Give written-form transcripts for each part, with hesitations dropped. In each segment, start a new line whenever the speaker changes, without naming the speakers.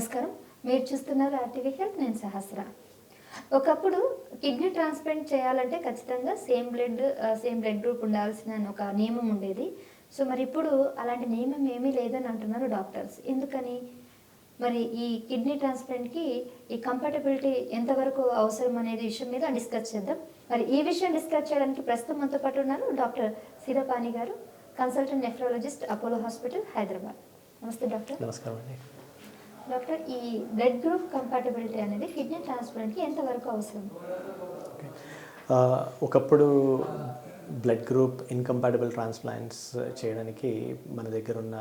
నమస్కారం. మీరు చూస్తున్నారు ఆర్టీవీ హెల్త్. నేను సహస్ర. ఒకప్పుడు కిడ్నీ ట్రాన్స్‌ప్లాంట్ చేయాలంటే ఖచ్చితంగా సేమ్ బ్లడ్ గ్రూప్ ఉండాల్సిన ఒక నియమం ఉండేది. సో, మరి ఇప్పుడు అలాంటి నియమం ఏమీ లేదని అంటున్నారు డాక్టర్స్. ఎందుకని? మరి ఈ కిడ్నీ ట్రాన్స్‌ప్లాంట్‌కి ఈ కంపాటబిలిటీ ఎంతవరకు అవసరం అనేది విషయం మీద డిస్కస్ చేద్దాం. మరి ఈ విషయం డిస్కస్ చేయడానికి ప్రస్తుతం మనతో పాటు ఉన్నారు డాక్టర్ సిరపాని గారు, consultant nephrologist, Apollo hospital, Hyderabad. నమస్తే డాక్టర్.
నమస్కారం అండి.
డాక్టర్, ఈ బ్లడ్ గ్రూప్ కంపాటబిలిటీ అనేది కిడ్నీ ట్రాన్స్‌ప్లాంట్‌కి ఎంతవరకు అవసరం?
ఓకే. ఒకప్పుడు బ్లడ్ గ్రూప్ ఇన్‌కంపాటిబుల్ ట్రాన్స్‌ప్లాంట్స్ చేయడానికి మన దగ్గర ఉన్న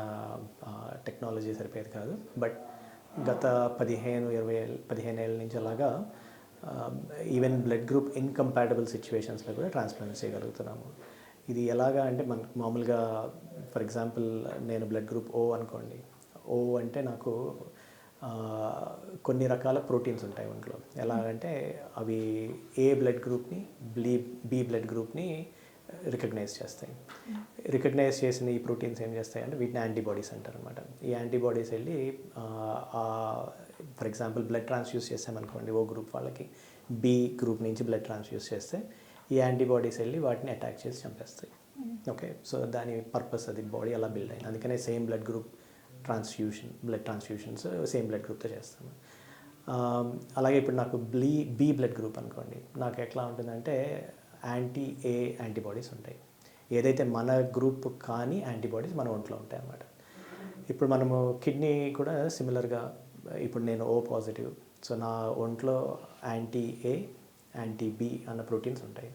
టెక్నాలజీ సరిపోయేది కాదు. బట్ గత 15 ఏళ్ళ నుంచి అలాగా ఈవెన్ బ్లడ్ గ్రూప్ ఇన్‌కంపాటిబుల్ సిచ్యువేషన్స్‌లో కూడా ట్రాన్స్‌ప్లాంట్ చేయగలుగుతున్నాము. ఇది ఎలాగా అంటే మనకు మామూలుగా ఫర్ ఎగ్జాంపుల్ నేను బ్లడ్ గ్రూప్ ఓ అనుకోండి. ఓ అంటే నాకు కొన్ని రకాల ప్రోటీన్స్ ఉంటాయి ఒంట్లో. ఎలాగంటే అవి ఏ బ్లడ్ గ్రూప్ని బి బ్లడ్ గ్రూప్ని రికగ్నైజ్ చేస్తాయి. రికగ్నైజ్ చేసిన ఈ ప్రోటీన్స్ ఏం చేస్తాయి అంటే వీటిని యాంటీబాడీస్ అంటారు అనమాట. ఈ యాంటీబాడీస్ వెళ్ళి ఫర్ ఎగ్జాంపుల్ బ్లడ్ ట్రాన్స్ఫ్యూజ్ చేసామనుకోండి ఓ గ్రూప్ వాళ్ళకి, బి గ్రూప్ నుంచి బ్లడ్ ట్రాన్స్ఫ్యూజ్ చేస్తే ఈ యాంటీబాడీస్ వెళ్ళి వాటిని అటాక్ చేసి చంపేస్తాయి. ఓకే, సో దాని పర్పస్ అది, బాడీ అలా బిల్డ్ అయింది. అందుకనే same blood group blood transfusions same blood గ్రూప్తో చేస్తాము. అలాగే ఇప్పుడు నాకు బి బ్లడ్ గ్రూప్ అనుకోండి, నాకు ఎట్లా ఉంటుందంటే యాంటీబాడీస్ ఉంటాయి. ఏదైతే మన గ్రూప్ కానీ యాంటీబాడీస్ మన ఒంట్లో ఉంటాయి అన్నమాట. ఇప్పుడు మనము కిడ్నీ కూడా సిమిలర్గా, ఇప్పుడు నేను ఓ పాజిటివ్, సో నా ఒంట్లో యాంటీ ఏ యాంటీ బి అన్న ప్రోటీన్స్ ఉంటాయి.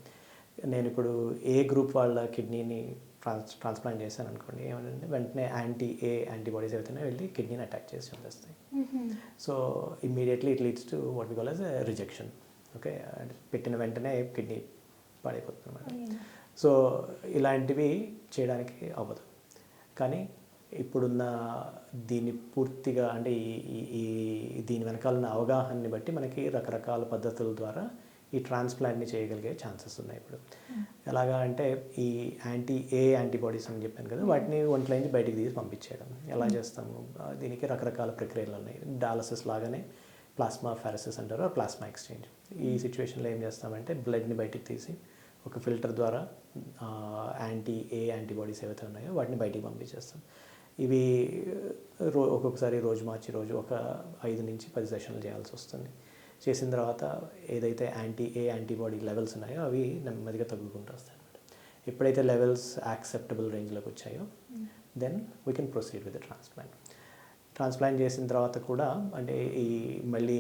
నేను ఇప్పుడు ఏ గ్రూప్ వాళ్ళ కిడ్నీని ట్రాన్స్ప్లాంట్ చేశాను అనుకోండి, ఏమంటే వెంటనే యాంటీ ఏ యాంటీబాడీస్ ఏవైతే వెళ్ళి కిడ్నీని అటాక్ చేసి చంపేస్తాయి. So immediately it leads to what we call as rejection. Okay, పెట్టిన వెంటనే కిడ్నీ పాడైపోతుంది అన్నమాట. సో ఇలాంటివి చేయడానికి అవ్వదు. కానీ ఇప్పుడున్న దీన్ని పూర్తిగా అంటే దీని వెనకాల ఉన్న అవగాహనని బట్టి మనకి రకరకాల పద్ధతుల ద్వారా ఈ ట్రాన్స్ప్లాంట్ని చేయగలిగే ఛాన్సెస్ ఉన్నాయి ఇప్పుడు. ఎలాగా అంటే ఈ యాంటీబాడీస్ అని చెప్పాను కదా, వాటిని ఒంట్లో నుంచి బయటికి తీసి పంపించేయడం. ఎలా చేస్తాము? దీనికి రకరకాల ప్రక్రియలు ఉన్నాయి. డయాలసిస్ లాగానే ప్లాస్మా ఫెరసిస్ అంటారు, ప్లాస్మా ఎక్స్చేంజ్. ఈ సిచ్యువేషన్లో ఏం చేస్తామంటే బ్లడ్ని బయటికి తీసి ఒక ఫిల్టర్ ద్వారా యాంటీబాడీస్ ఏవైతే ఉన్నాయో వాటిని బయటికి పంపించేస్తాం. ఇవి ఒక్కొక్కసారి రోజు మార్చి రోజు ఒక 5 నుంచి 10 సెషన్లు చేయాల్సి వస్తుంది. చేసిన తర్వాత ఏదైతే యాంటీబాడీ లెవెల్స్ ఉన్నాయో అవి నెమ్మదిగా తగ్గుకుంటూ వస్తాయి అన్నమాట. ఎప్పుడైతే లెవెల్స్ యాక్సెప్టబుల్ రేంజ్లోకి వచ్చాయో then we can proceed with the transplant చేసిన తర్వాత కూడా అంటే మళ్ళీ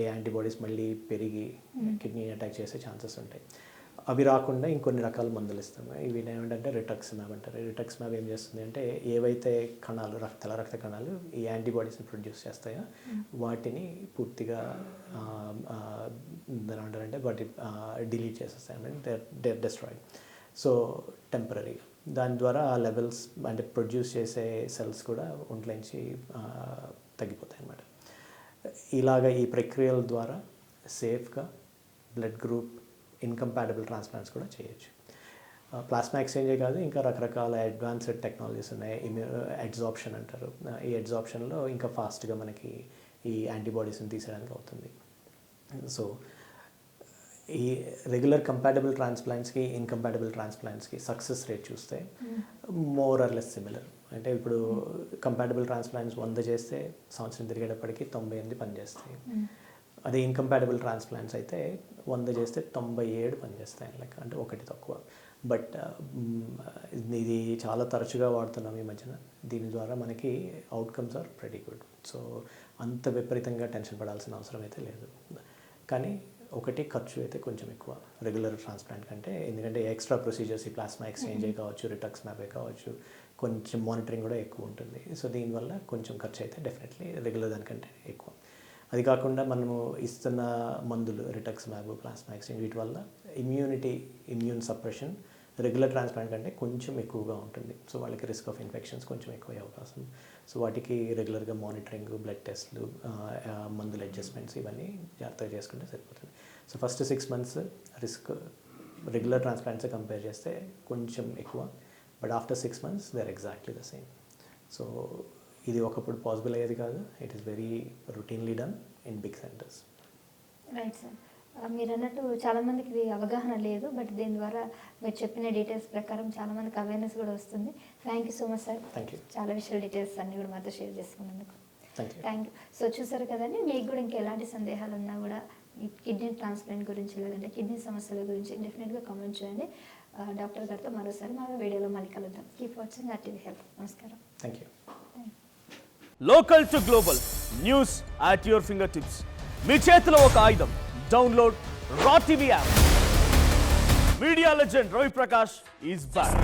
యాంటీబాడీస్ మళ్ళీ పెరిగి కిడ్నీని అటాక్ చేసే ఛాన్సెస్ ఉంటాయి. అవి రాకుండా ఇంకొన్ని రకాల మందులు ఇస్తాము. ఇవి ఏమిటంటే రిటక్స్మాబ్ అంటారు. రిటక్స్మాబ్ ఏం చేస్తుంది అంటే ఏవైతే కణాలు రక్త కణాలు ఈ యాంటీబాడీస్ని ప్రొడ్యూస్ చేస్తాయో వాటిని పూర్తిగా ఏమంటారంటే వాటి డిలీట్ చేసేస్తాయి అంటే డెస్ట్రాయిడ్. సో టెంపరీగా దాని ద్వారా ఆ లెవెల్స్ అంటే ప్రొడ్యూస్ చేసే సెల్స్ కూడా ఒంట్లోంచి తగ్గిపోతాయి అన్నమాట. ఇలాగ ఈ ప్రక్రియల ద్వారా సేఫ్గా బ్లడ్ గ్రూప్ ఇన్కంపాటిబుల్ ట్రాన్స్ప్లాంట్స్ కూడా చేయొచ్చు. ప్లాస్మా ఎక్స్చేంజే కాదు, ఇంకా రకరకాల అడ్వాన్స్డ్ టెక్నాలజీస్ ఉన్నాయి. అడ్జార్ప్షన్ అంటారు. ఈ అడ్జార్ప్షన్లో ఇంకా ఫాస్ట్గా మనకి ఈ యాంటీబాడీస్ని తీసేయడానికి అవుతుంది. సో ఈ రెగ్యులర్ కంపాటిబుల్ ట్రాన్స్ప్లాంట్స్కి ఇన్కంపాటిబుల్ ట్రాన్స్ప్లాంట్స్కి సక్సెస్ రేట్ చూస్తే మోర్ ఆర్ లెస్ సిమిలర్. అంటే ఇప్పుడు కంపాటిబుల్ ట్రాన్స్ప్లాంట్స్ 100 చేస్తే సంవత్సరం తిరిగేటప్పటికి 98 పనిచేస్తాయి. అదే ఇన్కంపాటిబుల్ ట్రాన్స్ప్లాంట్స్ అయితే 100 చేస్తే 97 పనిచేస్తాయి, లెక్క అంటే ఒకటి తక్కువ. బట్ ఇది చాలా తరచుగా వాడుతున్నాం ఈ మధ్యన. దీని ద్వారా మనకి outcomes are pretty good. So అంత విపరీతంగా టెన్షన్ పడాల్సిన అవసరం అయితే లేదు. కానీ ఒకటి ఖర్చు అయితే కొంచెం ఎక్కువ రెగ్యులర్ ట్రాన్స్ప్లాంట్ కంటే. ఎందుకంటే ఎక్స్ట్రా ప్రొసీజర్స్, ఈ ప్లాస్మా ఎక్స్చేంజే కావచ్చు, రిటక్స్మాబే కావచ్చు, కొంచెం మానిటరింగ్ కూడా ఎక్కువ ఉంటుంది. సో దీనివల్ల కొంచెం ఖర్చు అయితే డెఫినెట్లీ రెగ్యులర్ దానికంటే ఎక్కువ. అది కాకుండా మనము ఇస్తున్న మందులు రిటక్స్మాబ్, ప్లాస్మా ఎక్స్చేంజ్, వీటి వల్ల ఇమ్యూన్ సప్రెషన్ రెగ్యులర్ ట్రాన్స్ప్లాంట్ కంటే కొంచెం ఎక్కువగా ఉంటుంది. సో వాళ్ళకి రిస్క్ ఆఫ్ ఇన్ఫెక్షన్స్ కొంచెం ఎక్కువ అవకాశం. సో వాటికి రెగ్యులర్గా మానిటరింగ్, బ్లడ్ టెస్ట్లు, మందుల అడ్జస్ట్మెంట్స్ ఇవన్నీ జాగ్రత్తగా చేసుకుంటే సరిపోతుంది. So first 6 months risk regular transplants compare చేస్తే కొంచెం ఎక్కువ. But after 6 months they are exactly the same. So ఇది ఒకప్పుడు పాసిబుల్ అయ్యేది కాదు. It is very routinely done in big centres.
Right sir. మీరు అన్నట్టు చాలామందికి ఇది అవగాహన లేదు, బట్ దీని ద్వారా మీరు చెప్పిన డీటెయిల్స్ ప్రకారం చాలామందికి అవేర్నెస్ కూడా వస్తుంది. Thank you so much sir.
Thank you.
చాలా విషయాల డీటెయిల్స్ అన్నీ కూడా మాతో షేర్ చేసుకున్నందుకు
thank you.
Thank you. So చూసారు కదండి, మీకు కూడా ఇంకా ఎలాంటి సందేహాలు ఉన్నా కూడా ఈ కిడ్నీ ట్రాన్స్ప్లాంట్ గురించి లేదంటే కిడ్నీ సమస్యల గురించి డెఫినెట్గా కామెంట్ చేయండి. డాక్టర్ గారితో మరోసారి మా వీడియోలో మళ్ళీ కలుద్దాం. Keep watching RTV health. నమస్కారం.
Thank you.
Local to global news at your fingertips. మీ చేతిలో ఒక ఆయుధం. డౌన్లోడ్ రా TV app. Media legend Ravi Prakash is back.